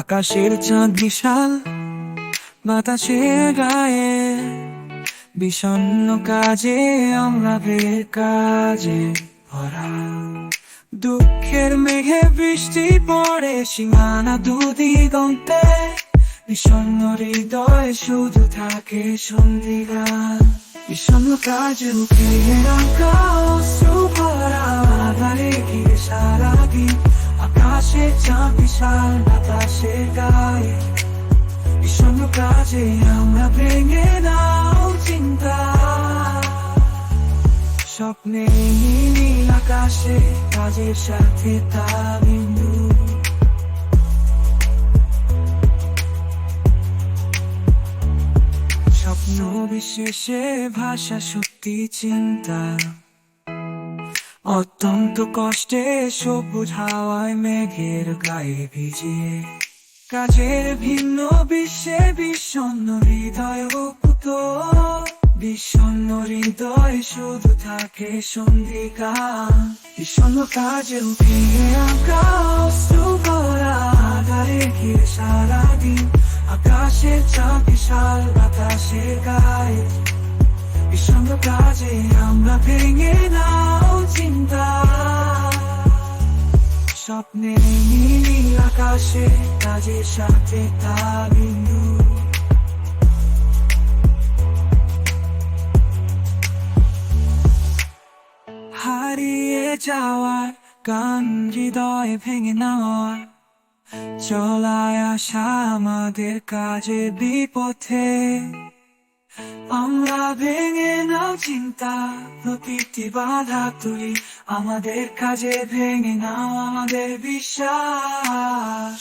আকাশের চাঁদ বিশাল, বাতাসের গায়ে বিষণ্ণ কাজে আমরা কাজে ভরা। দুঃখের মেঘে বৃষ্টি পড়ে সীমানা দুদিগন্তে, বিষণ্ণ হৃদয় শুধু থাকে সন্ধিগান। বিষণ্ণ কাজে উঠিয়ে রাখা অশ্রু ভরা আধারে ঘিরে সারাদিন। আকাশে চাঁদ বিশাল, বাতাসের গায়ে বিষণ্ণ কাজে আমরা ভেঙে নাও চিন্তা। স্বপ্নে নীল আকাশে কাজের সাথে তাবিন্দু। স্বপ্ন বিশেষে ভাষা সত্যি চিন্তা, অত্যন্ত কষ্টে সবুজ হাওয়ায় মেঘের গায়ে ভিজিয়ে। কাজের ভিন্ন বিশ্বে বিষণ্ণ হৃদয় পুত, বিষণ্ণ হৃদয় শুধু থাকে সন্ধিগান। বিষণ্ণ কাজে উঠিয়ে আঁকা অশ্রু ভরা আধারে ঘিরে সারাদিন। আকাশের চাঁদ বিশাল, বাতাসের গায়ে বিষণ্ণ কাজে আমরা ভেঙে নাও চিন্তা। স্বপ্নে নীল আকাশে কাজের সাথে তাবিন্দু। হারিয়ে যাওয়ার গান হৃদয় ভেঙে নেওয়ার, চলায় আসা আমাদের কাজে বিপথে। আমরা ভেঙে নাও চিন্তা, প্রতিটি বাধা তুলি আমাদের কাজে, ভেঙে নাও আমাদের বিশ্বাস।